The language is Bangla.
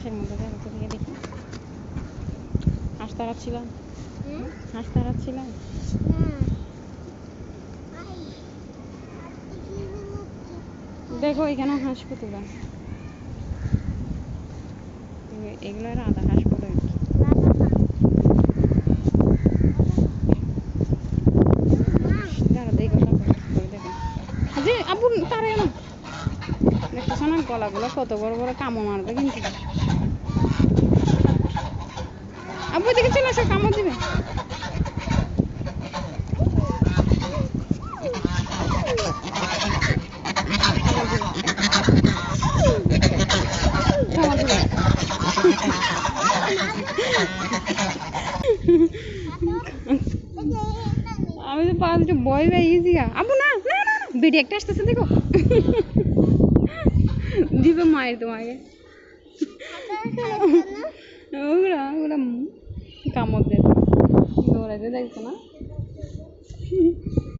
হাঁসের মধ্যে দেখো তো দেখি হাঁস তাড়াচ্ছিলাম হাঁস তাড়াচ্ছিলাম দেখো এখানেও হাঁস পুতুল এগুলো আধা হাঁস পুতুল দেখো দেখো যে আবু তারে না দেখতেছো না গলাগুলো কত বড় বড় কামড় মারবে কিন্তু আবু দিকে চলে আসো কামড় দিবে আমি তো পাঁচটা ভয় পেয়ে গেছি আবু না না না বেডি একটা আসতেছে দেখো দিবে মায়ের তোমাকে ওগুলা ওগুলা কামড় দেবে দৌড়াইতে দেখছো না